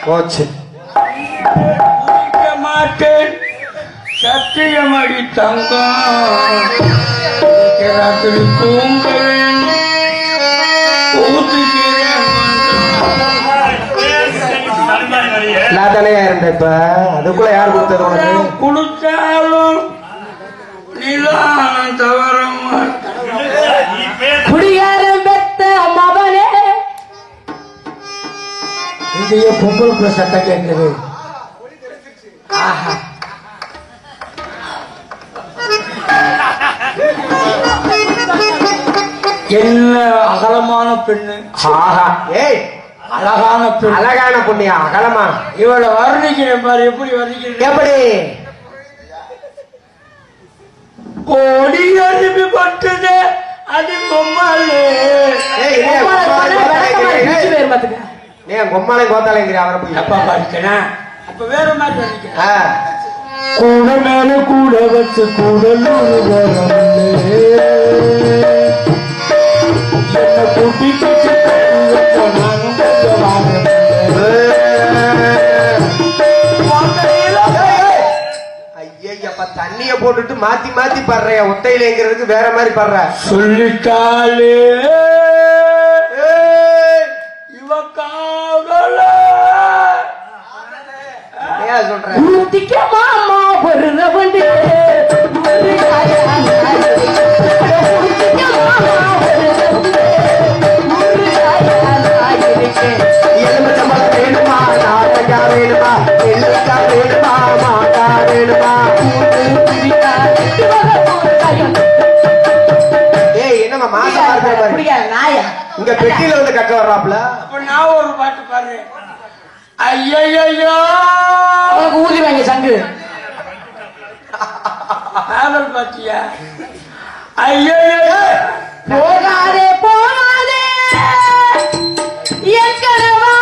போச்சு. மாட்டேன் சத்தியமடி தங்கம் ராத்திரி தூங்குவேன் நான் தலையா இருந்தேன். இப்ப அதுக்குள்ள யார் கொடுத்தது உனக்கு? கொடுத்தாலும் நிலம் தவறம் குடியாரம் பெத்த மவனே. இங்கேயே பொங்கலுக்குள்ள சட்டம் கேட்குது. ஆஹா, என்ன அகலமான பெண்ணு. ஆஹா, ஏய் அழகான பெண். அழகான பொண்ணியா? அகலமா? இவளை வர்ணிக்கிறேன் பாரு. எப்படி வர்ணிக்கிறேன்? எப்படி? கோடி அருவி கொட்டுது அது பொம்மாலே. பொம்மாலை கோத்தாலைங்கிற அவரை போய் அப்பா பாடிக்கிறேன். அப்ப வேற மாதிரி வர்ணிக்கிறேன். கூட மேல கூட வச்சு கூட தண்ணிய போட்டுட்டு மாத்தி மாத்தி பாடுற. ஒத்தையிலேங்கிறதுக்கு வேற மாதிரி பாடுற. சொல்லிட்டாலே இவ காவல சொல்ற மாமா வருது வேணுமா நாட்டா வேணுமா எல்லைக்கா வேணுமா மாட்டா வேணுமா? ஏய் என்னமா மாசம் இங்க பெட்டியில வந்து கக்க வர்றாப்ல. அப்ப நான் ஒரு பாட்டு பாரு. ஐயோ ஊதி வாங்க சங்கு காதல் பாத்தியா? ஐயோ போகாதே போகாதே என்கனவா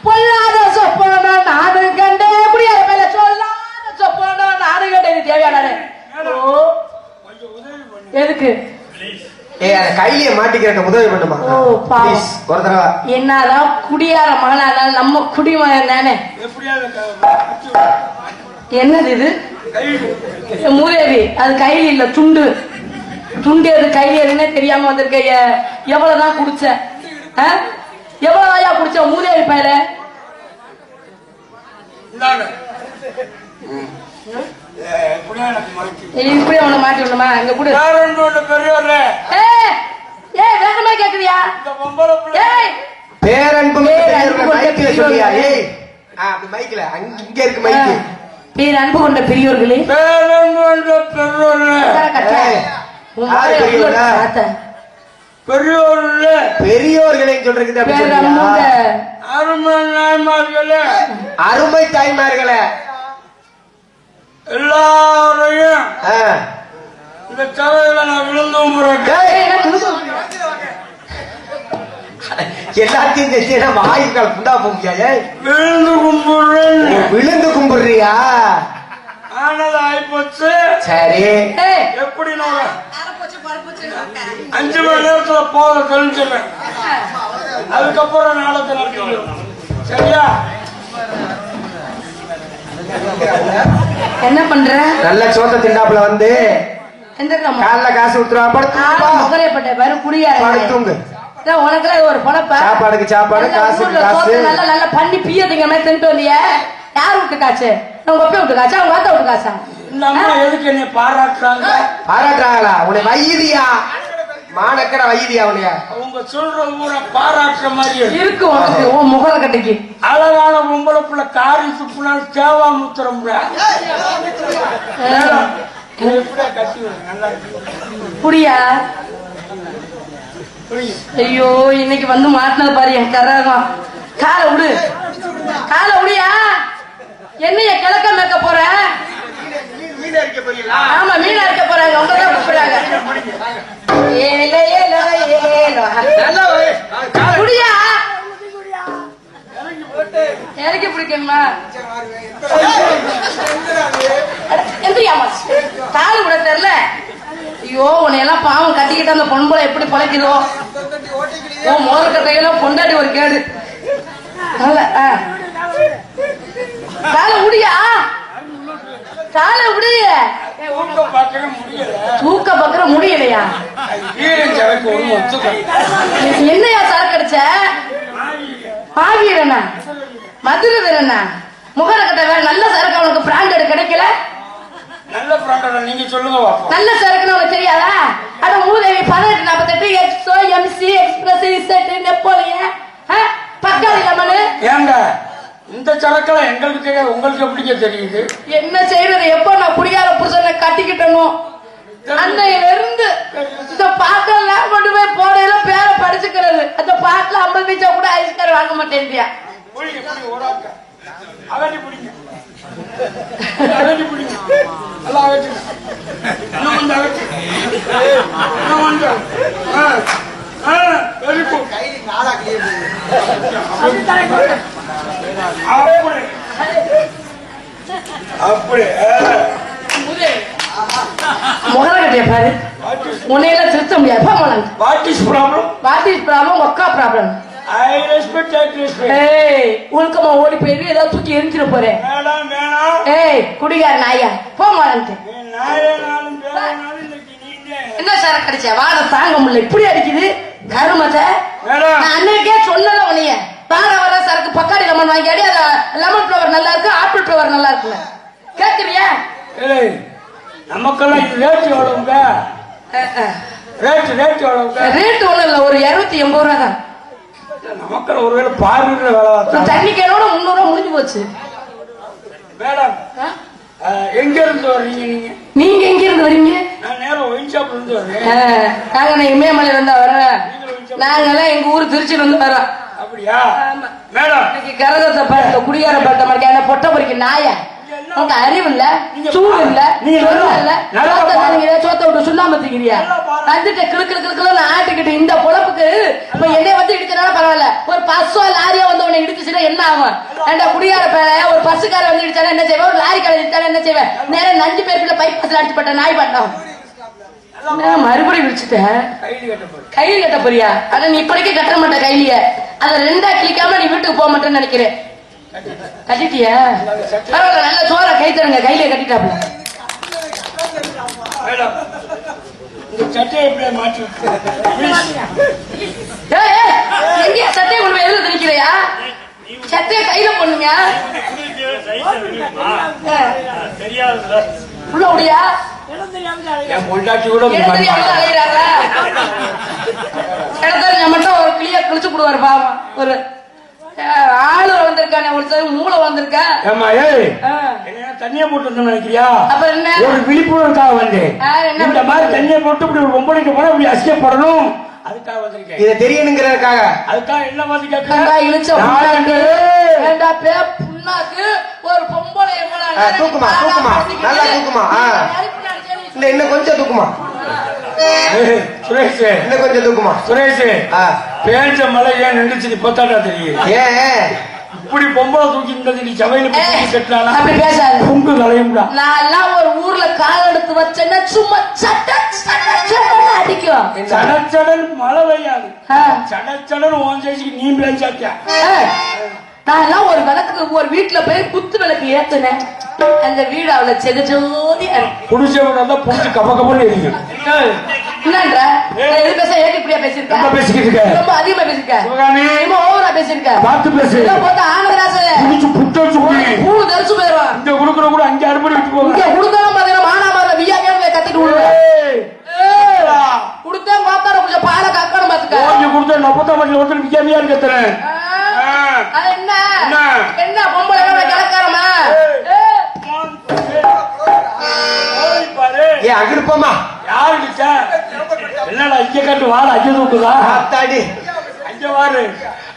பொல்லாத சொப்பனோ நாடு கண்டே. குடியார மேல சொல்லாத சொப்பனோ நாடு கண்டே. இது தேவையான எதுக்கு? கையில மாட்டிக்கிற உதவி பண்ணுமா? ஒரு தடவை. என்னதான் குடியார மகனால நம்ம குடிமகன் தானே. என்னது இது? மூதேவி. அது கையில் இல்ல, துண்டு. துண்டு எது கையில் எதுன்னே தெரியாம வந்திருக்க. எவ்வளவுதான் குடிச்ச? எவ்வளவுதான் குடிச்ச மூதேவி பயிர? இப்படி அவனை மாட்டி விடணுமா? அங்க கூட வேகமா கேக்குறியா? பேரன்பு சொல்லியா? ஏய் மைக்ல இங்க இருக்கு மைக்கு. பேர் அன்பு கொண்ட பெரியோர்களே, பெரியோர்களே சொல்றது. அருமை தாய்மார்களே எல்லாரையும் இந்த சபையில நான் விழுந்தும் எல்லாத்தையும் வாய்க்கால் புண்டா போகியா? விழுந்து கும்பிடுறேன். விழுந்து கும்பிடுறியா? ஆனது ஆயிப்போச்சு. சரி, எப்படி நான் 5 மணி நேரத்துல போக கழிச்சிடுறேன். அதுக்கப்புறம் நாளத்தை நடத்திடுவோம். சரியா? என்ன பண்ற? நல்ல சோத்த திண்டாப்புல வந்து காலைல காசு கொடுத்துருவா. குடியாரு உனக்கு ஒரு பொழப்ப. சாப்பாடுக்கு சாப்பாடு, காசுக்கு காசு. நல்ல நல்ல பண்ணி பியதுங்க தின்ட்டு வந்திய. யார் விட்டு காசு? உங்க அப்பா விட்டு காசா? உங்க அத்தை விட்டு காசா? இந்த அம்மா எதுக்கு என்ன பாராட்டுறாங்க? பாராட்டுறாங்களா? உன்னை வைதியா மானக்கட வைதியா? உனையா அவங்க சொல்ற ஊரை பாராட்டுற மாதிரி இருக்கு உனக்கு. உன் முகர கட்டைக்கு அழகான பொம்பளை புள்ள காரி துப்புனா சேவாமுத்திரம். புரியா? ஐயோ இன்னைக்கு வந்து மாட்டினது பாரு என் கரகம். காலை விடு, காலை விடியா? என்னைய கிழக்க மேக்க போற? ஆமா மீனா இருக்க போறாங்க. அவங்கதான் கூப்பிடுறாங்க. குடியா எனக்கு பிடிக்குமா? காலு கூட தெரியல. ஐயோ உன்னையெல்லாம் பாவம் கட்டிக்கிட்டு அந்த பொன்புல எப்படி பழக்கிதோ. மோர கட்டையெல்லாம் பொண்டாடி ஒரு கேடு. காலை முடியா காலை முடிய தூக்க பார்க்கற முடியல. தூக்க பக்கற முடியலையா? வீரன் சரக்கு ஒண்ணு ஒத்துக்க. என்னையா சரக்கு அடிச்ச? பாவீரனா மதுரை வீரனா முகர கட்ட வேற நல்ல சரக்கு அவனுக்கு பிராண்டட் கிடைக்கல. நல்ல பிராண்டட் நீங்க சொல்லுங்க பாப்போம். நல்ல சரக்குன்னு உனக்கு தெரியாதா? அட மூதேவி 1848 XO MC Express Z Napoleon பக்காளி லெமன். ஏங்க இந்த சரக்கெல்லாம் எங்களுக்கு தெரியாது, உங்களுக்கு எப்படிங்க தெரியுது? என்ன செய்யறது? எப்போ நான் குடியார புருஷனை கட்டிக்கிட்டனோ அன்னையில இருந்து இந்த பாட்டெல்லாம் கொண்டு போய் போடையில பேரை படிச்சுக்கிறது. அந்த பாட்டுல 50 பைசா கூட ஐஸ்கார் வாங்க மாட்டேன்றியா? அகட்டி பிடிங்க, அகட்டி பிடிங்க, எல்லாம் அகட்டுங்க. இன்னும் கொஞ்சம் அகட்டு, இன்னும் கொஞ்சம். Very good. அப்படி முகரகட்டைய பாரு, உன்னையெல்லாம் திருத்த முடியாது. What is problem? What is problem? ஒக்கா problem. I respect, I respect. ஏய் ஒழுக்கமா ஓடி போயிரு, ஏதாவது தூக்கி எரிஞ்சிட போறேன். வேணாம் வேணாம். ஏய் குடிகார நாயா போ மாட்டேன். நாயனாலும் பேரனாலும் இன்னைக்கு நீங்க என்ன சரக்கு அடிச்ச? வாட தாங்க முடியல, இப்படி அடிக்குது கருமத்தை. வேணாம். நான் அன்னைக்கே சொன்னல உனைய வார வர சரக்கு பக்காடி லெமன் வாங்கி அடி. அது லெமன் ஃபிளவர் நல்லா இருக்கு, ஆப்பிள் ஃபிளவர் நல்லா இருக்குல்ல, கேக்குறியா? ஏய் நமக்கெல்லாம் இது ரேட் எவ்வளவுங்க? ரேட் எவ்வளவுங்க? ரேட் ஒண்ணும் இல்ல, ஒரு 280 ரூபா தான். நமக்கு ஒருவேளை பார்வையில வேலை பார்த்தா தண்ணி கேனோட 300 ரூபா முடிஞ்சு போச்சு. மேடம் எங்க இருந்து வர்றீங்க நீங்க? நீங்க எங்க இருந்து வரீங்க? நான் நேரம் ஒயின் ஷாப்ல இருந்து வரேன். நாங்க இமயமலையில இருந்தா வர்றேன். நாங்கெல்லாம் எங்க ஊர் திருச்சியில இருந்து வரோம். அப்படியா மேடம்? இன்னைக்கு கரகத்தை பார்த்த குடியார பார்த்த மாதிரி என்ன பொட்ட பொறிக்க நாய உங்க அறிவு இல்ல, சூடு இல்ல, சோத்த விட்டு சுண்ணாமத்திக்கிறியா? வந்துட்டு கிழக்கு கிழக்குல ஆட்டிக்கிட்டு இந்த பொழப்புக்கு இப்ப என்னைய வந்து இடிச்சனால பரவாயில்ல, ஒரு பஸ்ஸோ லாரியா வந்து உன்னை இடிச்சுன்னா என்ன ஆகும்? ஏண்டா குடியார பேர ஒரு பஸ்ஸுக்கார வந்து இடிச்சாலும் என்ன செய்வேன்? ஒரு லாரி கடை இடிச்சாலும் என்ன செய்வேன்? நேரம் 5 பேருக்குள்ள பைப் பஸ்ல அடிச்சுப்பட்ட நாய் பட்டம் மறுபடியும் விழிச்சுட்டேன். கையில் கட்ட போறியா? ஆனா நீ இப்படிக்கே கட்ட மாட்ட கைலிய. அத 2ஆ கிளிக்காம நீ வீட்டுக்கு போக மாட்டேன்னு நினைக்கிறேன். கட்டிட்டியா? பரவாயில்ல, நல்ல சோற கை தருங்க. கையில கட்டிட்டாப்ல. சட்டையை எப்படியா மாற்றி எங்கேயா சட்டையை கொண்டு போய் எதுல திணிக்கிறையா? சட்டையை கையில பண்ணுங்க. உள்ள முடியா? என் பொண்டாட்டி கூட மட்டும் ஒரு கிளிய கிழிச்சு கொடுவாரு பாவம். ஒரு ஆளு வந்திருக்கானே, ஒரு மூளை வந்திருக்கா. தண்ணியை போட்டு நினைக்கிறியா? அப்புறம் என்ன? ஒரு விழிப்புணர்வுக்காக வந்து இந்த மாதிரி தண்ணியை போட்டு இப்படி ஒரு பொம்பளைக்கு போனா இப்படி அசிக்கப்படணும், அதுக்காக வந்திருக்கேன். இதை தெரியணுங்கிறதுக்காக. அதுக்காக என்ன வந்து கேட்க புண்ணாக்கு ஒரு பொம்பளை தூக்குமா தூக்குமா நல்லா தூக்குமா. இன்னும் கொஞ்சம் தூக்குமா சுரேஷ், இன்னும் கொஞ்சம் தூக்குமா சுரேஷ். பேஞ்ச மழை ஏன் நின்றுச்சு இப்பதாட்டா தெரியும். ஏன் இப்படி பொம்பளை தூக்கி இருந்தது நீ சபையில கட்டினாலும் அப்படி பேசாது. பொங்கு கலையும்டா. நான் ஒரு ஊர்ல கால் எடுத்து வச்சேன்னா சும்மா அடிக்கும். சடச்சடன் மழை பெய்யாது, சடச்சடன் உன் சைஸுக்கு நீ பேசாத்தியா? நான் எல்லாம் ஒரு விளக்கு ஒரு வீட்டுல போய் குத்து விளக்கு ஏத்துனேன். அந்த வீடு அவளை செகஜோதி புடிச்ச விட புடிச்சு கப்ப கப்பன்னு எரியும். என்னன்ற எது பேச ஏன் இப்படியா பேசிருக்க? பேசிக்கிட்டு இருக்க, ரொம்ப அதிகமா பேசிருக்க, ஓவரா பேசிருக்க. பார்த்து பேசு. போட்டு ஆனந்தராசு புடிச்சு புட்டு வச்சு பூ தெரிச்சு போயிடும். இங்க குடுக்குற கூட 5 அறுபடி விட்டு போகும். இங்க குடுத்தாலும் பாத்தீங்கன்னா மானாபாத வியாதியான கத்திட்டு விடுவேன். குடுத்தா பாத்தார கொஞ்சம் பால கக்கணும் பாத்துக்க. கொஞ்சம் கொடுத்தா 40 ஒருத்தர் வியாதியா இருக்கறேன். என்ன என்ன பொம்பளை கிளக்காரமா? ஏ அகிருப்பமா யாரு கிட்ட என்னடா இங்க கட்டு வாழ அஞ்சு தூக்குதா? அத்தாடி அஞ்ச வாரு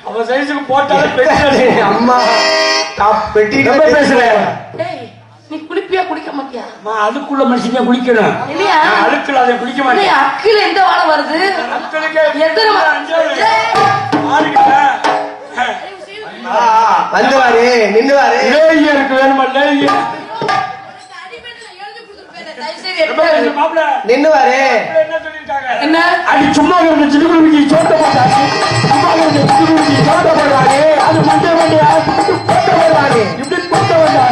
அவ சைஸுக்கு போட்டாலும் பெட்டி. அம்மா பெட்டி பேசுற. நீ குளிப்பியா குளிக்க மாட்டியா? அதுக்குள்ள மனுஷங்க குளிக்கணும் இல்லையா? அழுக்குல அதை குளிக்க மாட்டேன். அக்கில எந்த வாழை வருது? வந்துவாரு நின்னுவாரு. இருக்கு வேணுமா? நின்னுவாரு. என்ன அது சும்மா சிறுகுருவிக்கு சோட்ட போட்டாச்சு. சும்மா சிறுகுருவிக்கு சோட்ட போடுறாங்க. அது மஞ்சள் வண்டியா இப்படி போட்ட வந்தாரு.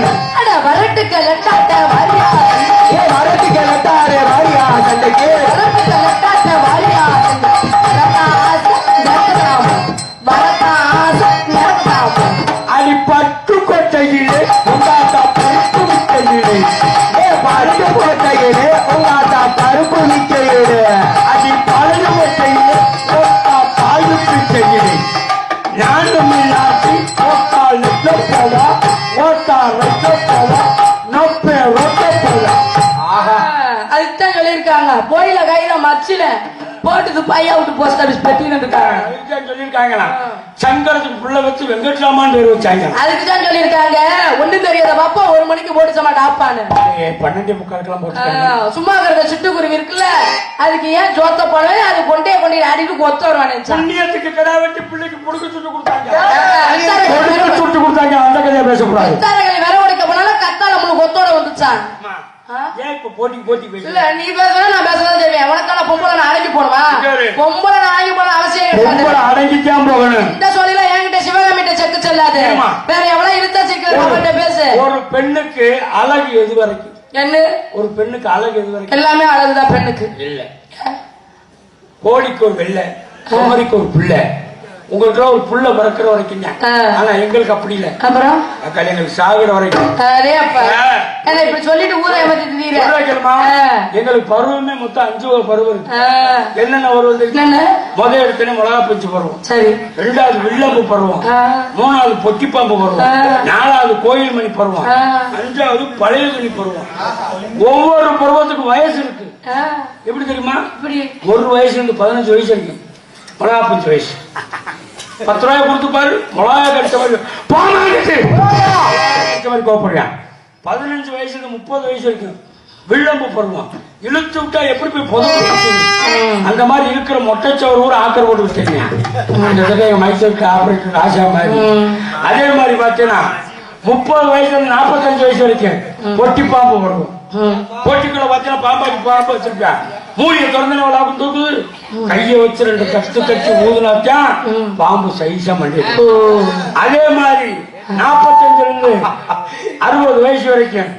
மச்சில போட்டுது பையா விட்டு போஸ்ட் ஆபீஸ் பெட்டின்னு இருக்காங்க. சொல்லிருக்காங்களா சங்கரத்துக்கு புள்ள வச்சு வெங்கட்ராமான்னு பேர் வச்சாங்க. அதுக்குதான் சொல்லிருக்காங்க ஒண்ணும் தெரியாத பாப்பா 1 மணிக்கு போட்டு சமா டாப்பான்னு 12:45 போட்டு சும்மா இருக்கிற சிட்டுக்குருவி இருக்குல்ல அதுக்கு ஏன் ஜோத்த போனவே அது கொண்டே ஆடிட்டு கொத்த வருவானே. புண்ணியத்துக்கு கடா வெட்டி பிள்ளைக்கு புடுக்க சுட்டு கொடுத்தாங்க. சுட்டு கொடுத்தாங்க. அந்த கதையை பேசக்கூடாது. வித்தாரகளை விர உடைக்க போனாலும் கத்தால நம்மளுக்கு கொத்தோட வந்துச்சான். ஏன் இப்ப போட்டி இல்ல நீ பேசுறா நான் பேசதான் செய்வேன். உனக்கான பொம்பளை நான் அடங்கி போடுவா. பொம்பளை நான் அடங்கி போன அவசியம் கிடையாது. அடங்கித்தான் போகணும். இந்த சொல்லில என்கிட்ட சிவகாமிட்ட செக்கு செல்லாது. வேற எவ்வளவு இழுத்தா சிக்கு அவன்கிட்ட பேசு. ஒரு பெண்ணுக்கு அழகு எது வரைக்கும்? என்ன ஒரு பெண்ணுக்கு அழகு எது வரைக்கும்? எல்லாமே அழகுதான் பெண்ணுக்கு. இல்ல கோடிக்கு ஒரு வெள்ளை குமரிக்கு ஒரு பிள்ளை உங்களுக்கு ஒரு புள்ள பிறக்கிற வரைக்கும். ஆனா எங்களுக்கு அப்படி இல்ல. அப்புறம் எங்களுக்கு சாகுற வரைக்கும். இப்படி சொல்லிட்டு ஊரை எங்களுக்கு பருவமே மொத்தம் 5 பருவம் இருக்கு. என்னென்ன பருவம்? முதல் எடுத்தனே மிளகா பஞ்சு பருவம், சரி, 2வது வில்லம்பு பருவம், 3வது பொட்டிப்பாம்பு பருவம், 4வது கோயில் மணி பருவம், 5வது பழைய துணி பருவம். ஒவ்வொரு பருவத்துக்கும் வயசு இருக்கு. எப்படி தெரியுமா? ஒரு வயசுல இருந்து 15 வயசு இருக்கு மிளகா பஞ்சு வயசு. 10 ரூபாய் கொடுத்து பாரு மிளகா கடிச்ச மாதிரி கோப்படுறான். 15 வயசுல 30 வயசு இருக்கு வில்லம்பு பருவம். இழுத்து விட்டா எப்படி போய் பொது அந்த மாதிரி இருக்கிற மொட்டைச்சவர் ஊர் ஆக்கர் போட்டு வச்சிருக்கேன். மைசூருக்கு ஆபரேட்டர் ஆசா மாதிரி. அதே மாதிரி பாத்தீங்கன்னா 30 வயசுல இருந்து 45 வயசு வரைக்கும் பொட்டி பாம்பு பருவம். போட்டிக்குள்ள பாத்தீங்கன்னா பாம்பு வச்சிருப்பேன். மூலிய திறந்தன விளாக்கும் தூக்குது. கைய வச்சு 2 கட்டி ஊதுனாத்தான் பாம்பு சைஸா மண்டி. அதே மாதிரி 45 இருந்து 60 வயசு வரைக்கும்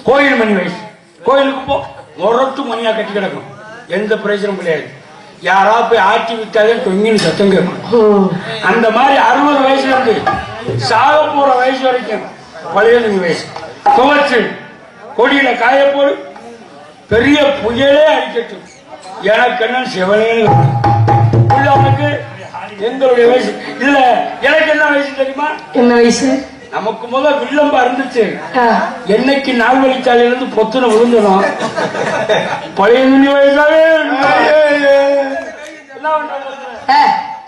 கோயில் மணி வயசு. கோயிலுக்கு போ முரட்டு மணியா கட்டி கிடக்கும். எந்த பிரயோஜனம் கிடையாது. யாராவது போய் ஆட்டி விட்டாலே தொங்கின்னு சத்தம் கேட்கும். அந்த மாதிரி 60 வயசுல இருந்து சாக போற வயசு வரைக்கும் பழைய துணி வயசு. துவச்சு கொடியில காய போடு. பெரிய புயலே அடிக்கட்டும் எனக்கு என்ன சிவனேன்னு உள்ளவனுக்கு எங்களுடைய வயசு இல்ல. எனக்கு என்ன வயசு தெரியுமா? என்ன வயசு? நமக்கு முதல் வில்லம்பா இருந்துச்சு. என்னைக்கு நாள் வழிச்சாலையில இருந்து பொத்துன விழுந்தனும் பழைய துணி வயசாவே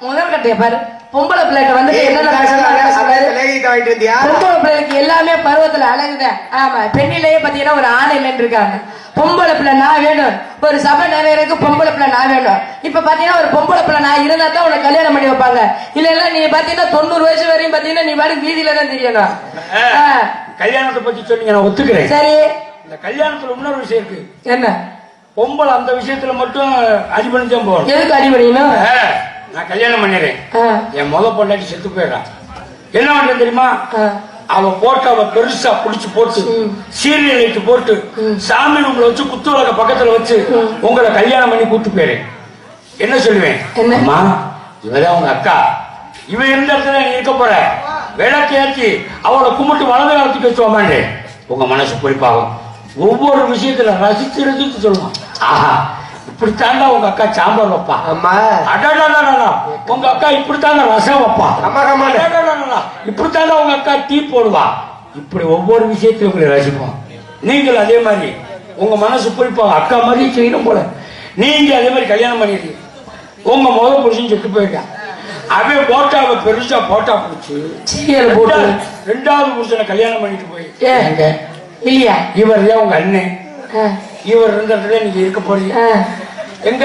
முதல் கட்டைய பாரு. பொம்பளை பிள்ளைகிட்ட வந்து பொம்பளை பிள்ளைக்கு எல்லாமே பருவத்துல அழகுதான். ஆமா, பெண்ணிலேயே பாத்தீங்கன்னா ஒரு ஆணை இருக்காங்க. பொம்பளை பிள்ளை நான் வேணும், ஒரு சபை நிறையருக்கு பொம்பளை பிள்ளை நான் வேணும். இப்ப பாத்தீங்கன்னா ஒரு பொம்பளை பிள்ளை நான் இருந்தா தான் உனக்கு கல்யாணம் பண்ணி வைப்பாங்க. இல்ல நீ பாத்தீங்கன்னா 90 வயசு வரையும் பாத்தீங்கன்னா நீ பாரு வீதியில தான் தெரியணும். கல்யாணத்தை பத்தி சொன்னீங்க, நான் ஒத்துக்கிறேன். சரி, இந்த கல்யாணத்துல இன்னொரு விஷயம் இருக்கு. என்ன? பொம்பளை அந்த விஷயத்துல மட்டும் அடிபணிதான் போகணும். எதுக்கு அடிபணிக்கணும்? நான் கல்யாணம் பண்ணிடுறேன், என் முத பொண்டாட்டி செத்து போயிடறான். என்ன பண்றது தெரியுமா? அவ போட்டு அவ பெருசா புடிச்சு போட்டு சீரியல் லைட் போட்டு சாமி உங்களை வச்சு குத்து விளக்க பக்கத்துல வச்சு உங்களை கல்யாணம் பண்ணி கூட்டு போயிறேன். என்ன சொல்லுவேன்? அம்மா, இவதான் உங்க அக்கா, இவ எந்த இடத்துல நீ இருக்க போற, விளக்கு ஏற்றி அவளை கும்பிட்டு வலது காலத்துக்கு வச்சுவாமாண்டு உங்க மனசு குறிப்பாகும். ஒவ்வொரு விஷயத்துல ரசிச்சு ரசிச்சு சொல்லுவான். ஆஹா, இப்படித்தாண்டா உங்க அக்கா சாம்பார் வைப்பா, உங்க அக்கா இப்படித்தாண்டா ரசம் வைப்பா, இப்படித்தாண்டா உங்க அக்கா டீ போடுவா. இப்படி ஒவ்வொரு விஷயத்தையும் உங்களை ரசிப்போம். நீங்கள் அதே மாதிரி உங்க மனசு குறிப்பாங்க. அக்கா மாதிரி செய்யணும் போல நீங்க அதே மாதிரி கல்யாணம் பண்ணிட்டு உங்க முதல் புருஷன் செத்து போயிட்டான். அவன் போட்டாவை பெருசா போட்டா பிடிச்சு 2வது புருஷனை கல்யாணம் பண்ணிட்டு போய் இல்லையா இவர் தான் உங்க அண்ணன், இவர் இருந்த இடத்துல நீங்க இருக்க போறீங்க. எங்க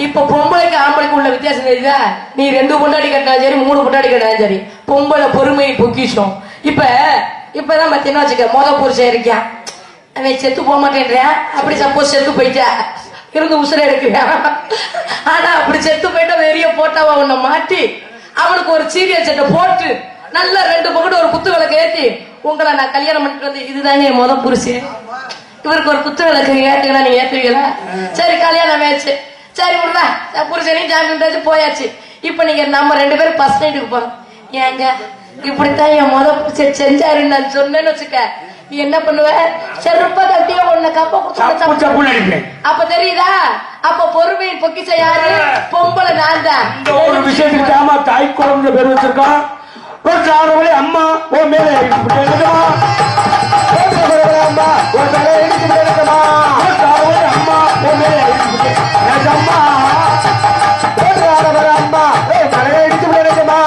இப்ப பொம்பளைக்கு ஆம்பளைக்கு உள்ள வித்தியாசம் தெரியுதா? நீ 2 பொண்டாடி கட்டினாலும் சரி, 3 பொண்டாடி கட்டினாலும் சரி, பொம்பளை பொறுமை பொக்கிஷம். இப்பதான் பாத்தீங்கன்னா வச்சுக்க, மொத புருஷன் இருக்கான், அவன் செத்து போக மாட்டேன்றான். அப்படி சப்போஸ் செத்து போயிட்டா இருந்து உசுர எடுக்கிறான். ஆனா அப்படி செத்து போயிட்டா வெளிய போட்டாவா உன்னை மாட்டி அவனுக்கு ஒரு சீரியல் செட்டை போட்டு நல்லா 2 பக்கத்து ஒரு குத்து விளக்கு ஏத்தி உங்களை நான் கல்யாணம் பண்ணிட்டு வந்து இதுதாங்க என் முத புருஷன், இவருக்கு ஒரு குத்து விளக்கு ஏத்துக்கலாம், நீங்க ஏத்துவீங்களா? சரி, கல்யாணம் ஆச்சு. சரி விடுறா, புருஷனையும் ஜாமீன் போயாச்சு. இப்ப நீங்க நம்ம 2 பேரும் ஃபர்ஸ்ட் நைட்டுக்கு போறோம். ஏங்க இப்படித்தான் என் முத புருஷன் செஞ்சாருன்னு நான் சொன்னேன்னு வச்சுக்க, நீ என்ன பண்ணுவ? செருப்ப தட்டிய உன்னை கப்ப குடுத்து. அப்ப தெரியுதா? அப்ப பொறுமையின் பொக்கிஷம் யாரு? பொம்பளை நான் தான். ஒரு விஷயத்துக்கு தாய் குழந்தை பேர் வச்சிருக்கான். ரோட்டாரவளை அம்மா ஓ மேலே இருக்கட்டுமா அம்மா ஒரு தலை எடுத்து போயிருக்கமா ரோட்டாரவளை அம்மா ஓ மேலே இருக்கட்டு அம்மா அம்மா தலை எடுத்து போயிருக்கமா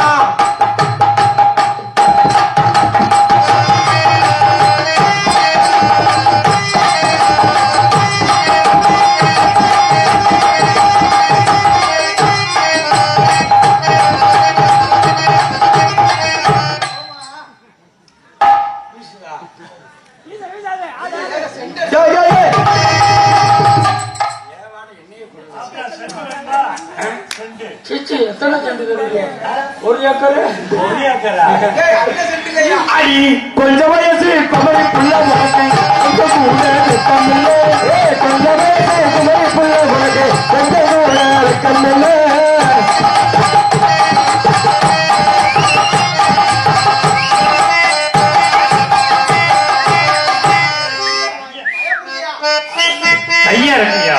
எத்தனை செண்டு ஒரு ஏக்கர் அடி கொஞ்சம் வயசு குமரி புள்ள உனக்கு கொஞ்சம் வயசு குமரி புள்ள உனக்கு கொஞ்சம் கண்ணில் கையா இருக்கியா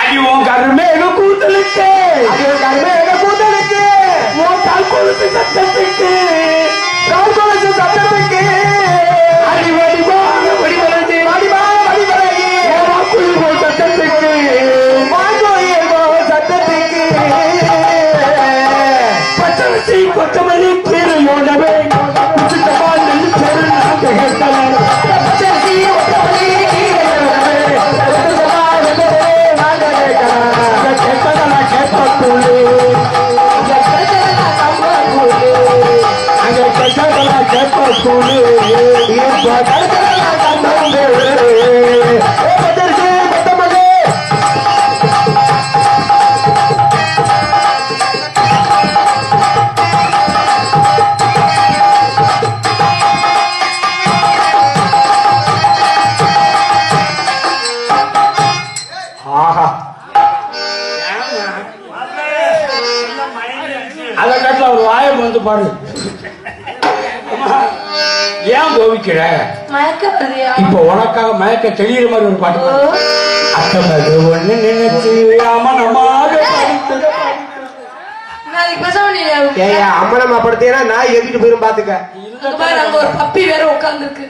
அடிவோம் கருமேக கூந்தலுக்கு உன் கால் கொலுசு சத்தத்துக்கு அடி வடிவாக வடிவரது குயில் சத்தத்துக்கு பச்சரிசி கொத்தமல்லி கீரையோடவே அதை கட்டல ஒரு வாயம் வந்து பாரு ஏன் கோவிக்கிற இப்ப உனக்காக மயக்க தெளிகிற மாதிரி ஒரு பாட்டு அத்தமது ஒண்ணு நினைச்சு அமனமாக அம்மனம்மா படுத்தீங்கன்னா நான் எதிட்டு போயிரும் பாத்துக்க ஒரு பப்பி வேற உட்கார்ந்து இருக்கு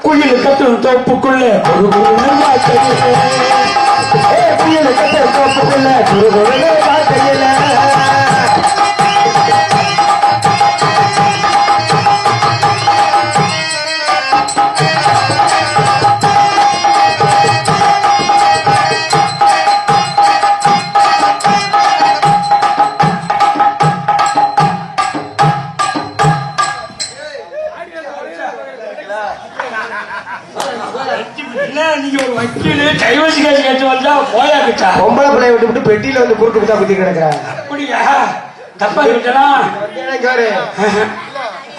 குயில் கத்தும் தோப்புக்குள்ள குயில் கத்தும் தோப்புக்குள்ள நீங்க ஒரு வக்கீல் கைவசி காசு கேட்டு வந்தா போயாக்கிட்டா பொம்பளை பிள்ளைய விட்டு விட்டு பெட்டியில வந்து குறுக்கு குத்தா குத்தி கிடக்குறாங்க அப்படியா தப்பா விட்டனா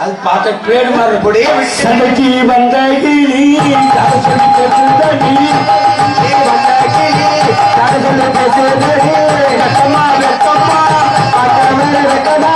அது பார்த்த பேரு மாதிரி பொடி சமைக்கு வந்த கிளி வெட்டமா வெட்டமா வெட்டமா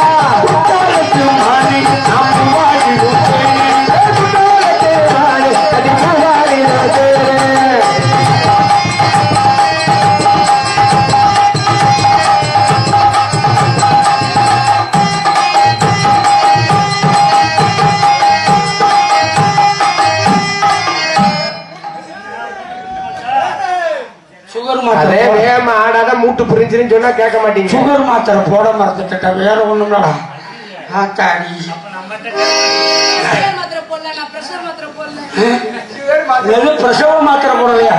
அதே வேகமா ஆடாத மூட்டு புரிஞ்சுன்னு சொன்னா கேட்க மாட்டீங்க சுகர் மாத்திரை போட மறந்துட்ட வேற ஒண்ணும்டா ஆத்தாடி பிரசவ மாத்திரை போடலையா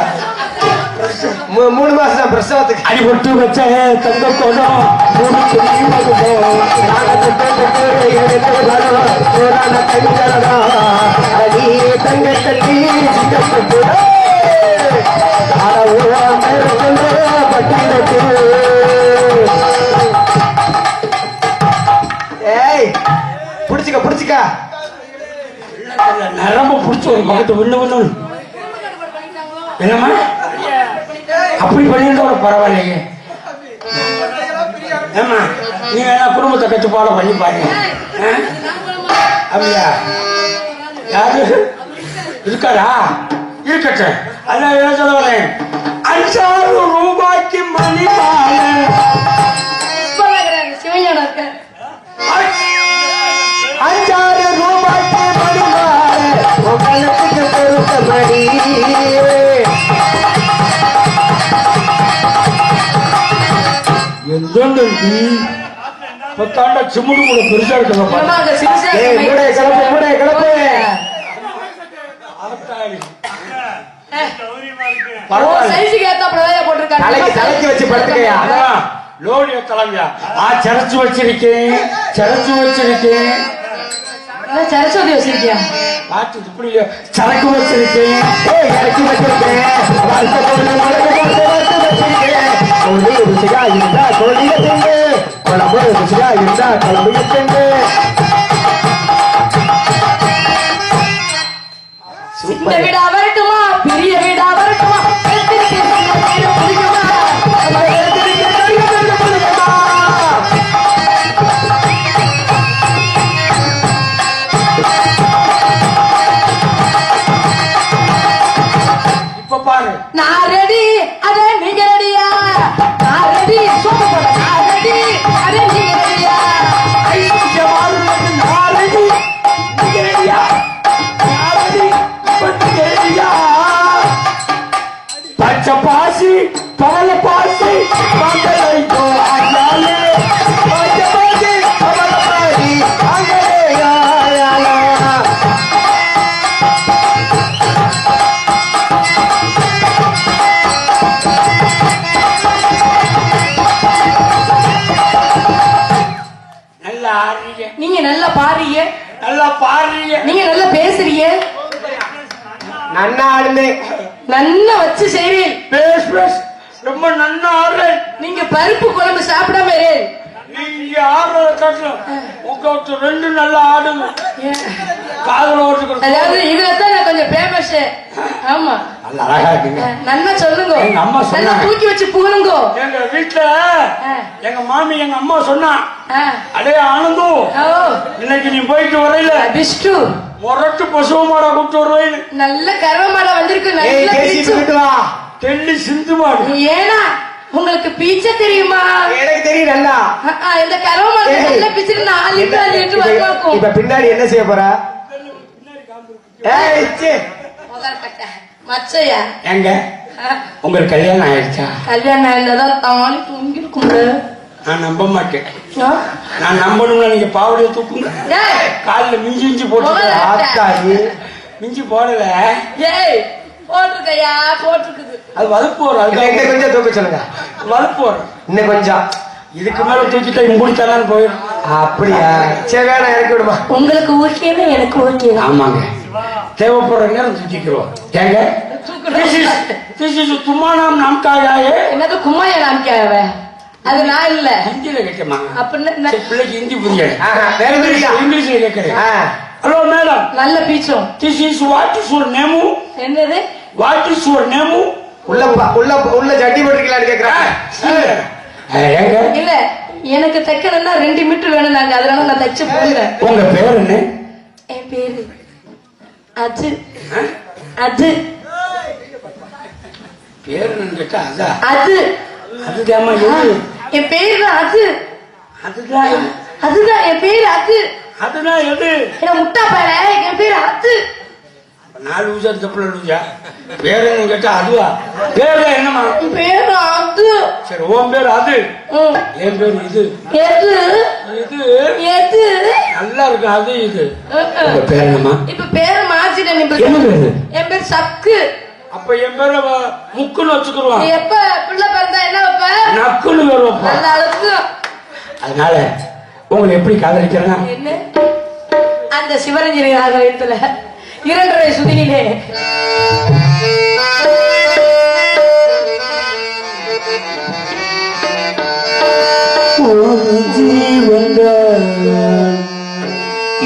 3 மாசம் தான் பிரசவத்துக்கு அடி பொட்டு வச்ச தங்க கோலம் தங்க கட்டி ஏய் புடிச்சுக்க புடிச்சுக்க நரம்ப புடிச்சு ஒரு பக்கத்து விண்ணு என்னம்மா அப்படி பண்ணியிருந்தா பரவாயில்லையே ஏமா நீங்க என்ன குடும்பத்தை கட்டுப்பாட பண்ணி பாருங்க அப்படியா யாரு இருக்காரா இருக்கட்டும் அதான் என்ன சொல்ல வரேன் 5,000 ரூபாய்க்கு மணி மாலை எனக்கு 5-6 ரூபாய்க்கு மறுமாறு உங்களுக்கு பொருத்தபடி எந்த பத்தாண்டா சிம்முடு கூட பெருசா ஏம்மா, இருக்கிற அந்த சிறுசா ஏய், இருக்க மூடை கிளப்பு, மூடை கிளப்பு. உன் சைஸுக்கு ஏத்தாப்புலதான் போட்டிருக்காங்க. தலைக்கு வச்சு படுத்துக்கையா லோடிய தலைமையா சரைச்சு வச்சிருக்கேன் என்ன சரஸ்வதி வச்சிருக்கியா? பார்த்து இப்படி சரக்கு வச்சிருக்கேன் இறக்கி வச்சிருக்கேன் வாழ்க்கை பொருள் மலர்ந்து கொண்டு வச்சு வச்சிருக்கேன் கொள்ளி ருசியா இருந்தா கொள்ளிய திண்டு குழம்பு ருசியா இருந்தா குழம்புய திண்டு இந்த வீடா வரட்டுமா பெரிய வீடா வரட்டுமா எடுத்திருக்கேன் சொன்ன வீடு பிடிக்குமா? நம்ம எடுத்திருக்கேன் சொன்ன வீடு பிடிக்குமா? இப்ப பாரு நான் ரெடி அதே நீங்க ரெடியா? நான் ரெடி சோப்பு போட நான் ரெடி அதே நீங்க ரெடியா? பச்சை பாசி பவள பாசி மங்களைக்கோ ஆயாலே பச்சை பாசி, அவள பாசி, அங்கலே யாயாலா. நல்லா ஆடுறீங்க நீங்க நல்லா பாடுறீங்க, நல்லா பாடுறீங்க நீங்க நல்லா பேசுறீங்க, நன்னா ஆளுமே நல்லா வச்சு செய்வீங்க. பேஸ் ரொம்ப நன்னா ஆடுறேன் நீங்க பருப்பு குழம்பு சாப்பிடாம இரு. நீங்க ஆடுறத காட்டணும் உங்க ரெண்டு நல்லா ஆடுங்க காதல ஓட்டுக்கணும் அதாவது இதுலதான் நான் கொஞ்சம் ஃபேமஸ். ஆமா நல்லா அழகா இருக்குங்க நல்லா சொல்லுங்க, எங்க அம்மா சொன்னாங்க. நல்லா தூக்கி வச்சு புகழுங்க. எங்க வீட்டுல எங்க மாமி எங்க அம்மா சொன்னா ஆ. அடே ஆனந்து ஓ இன்னைக்கு நீ போயிட்டு வரையில விஷ்ணு முரட்டு பசுவ மாடா கூப்பிட்டு வருவேன் நல்ல கறவை மாடை வந்திருக்கு, ஏய் நல்ல பேசி பீச்சு. விட்டு வா தெள்ளி சிந்து மாடு ஏனா உங்களுக்கு பீச்ச தெரியுமா? எனக்கு தெரியும் நல்லா இந்த கறவை மாடை நல்ல பீச்சுக்கு 4 லிட்டர் வருவாக்கும். இப்ப பின்னாடி என்ன செய்ய போற ஏய் ச்சே. மச்சையா எங்க உங்களுக்கு கல்யாணம் ஆயிடுச்சா கல்யாணம் ஆயிருந்ததான் தாலி தூங்கிருக்கும்ல. நான் நம்ப மாட்டேன் நான் நம்பணும்னா நீங்க பாவடைய தூக்குங்க காலில் மிஞ்சி மிஞ்சி போட்டு ஆத்தாடி மிஞ்சி போடல ஏய் போட்டிருக்கையா போட்டிருக்குது. அது வலுப்பு வரும் இன்னும் அதுக்கு கொஞ்சம் தூக்க சொல்லுங்க வலுப்பு வரும் இன்னும் கொஞ்சம் இதுக்கு மேல தூக்கிட்டா இம்புடி தரான்னு போயிடும் அப்படியா சரி வேணாம் இறக்கி விடுமா உங்களுக்கு ஓகேவே எனக்கு ஓகே. ஆமாங்க தேவைப்படுற நேரம் தூக்கிக்கிறோம் ஏங்க தும்மா நாம் காயாயே என்னது கும்மாயா நாமிக்காவ அது நான் இல்ல ஹிந்தியில கேட்கமா அப்படின்னு பிள்ளைக்கு ஹிந்தி புரியாது வேற புரியுதா? இங்கிலீஷ்ல கேட்கறேன் ஆ. ஹலோ மேடம் நல்ல பீச்சும். This is what is your name என்னது வாட் இஸ் யுவர் நேமு உள்ள ஜட்டி போட்டிருக்கலான்னு கேக்குறாங்க ஏங்க இல்ல எனக்கு தைக்கணும்னா 2 மீட்டர் வேணும் நாங்க, அதனால நான் தைச்சு போடுறேன். உங்க பேர் என்ன என் பேரு அது அது பேர் என்னன்னு கேட்டா அதான் அது அதுதாம்மா எது என் பேரு அது அதுதான் அதுதான் என் பேரு அது. அதுதான் எது என்ன முட்டா பேர என் பேரு அது. 4 லூசா தப்புல லூசா பேர் என்னன்னு கேட்டா அதுவா பேர் என்னமா என் பேரு அது. சரி உன் பேர் அது ம். என் பேர் இது எது இது எது நல்லா இருக்கு அது இது உங்க பேர் என்னமா இப்ப பேரு மாத்திட்டேன். என்ன பேரு? என் பேர் சக்கு. அப்ப என் பேர முக்குன்னு வச்சுக்கிடுவான் நீ எப்ப பிள்ளை பிறந்தா என்ன வைப்ப? நக்குன்னு பேர் வைப்பான் நல்ல அழுக்கு. அதனால உங்களை எப்படி காதலிக்கிறேன்னா என்ன அந்த சிவரஞ்சனி ராகவத்துல 2.5 சுதியிலே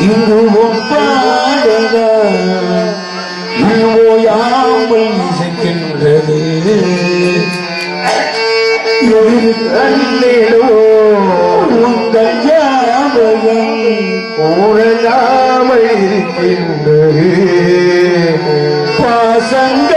இங்குவும் பாடக ஓயாமல் இசைக்கின்றது உங்கள் ஞாபகம் ஊழலாமல் இருக்கின்றது பாசங்கள்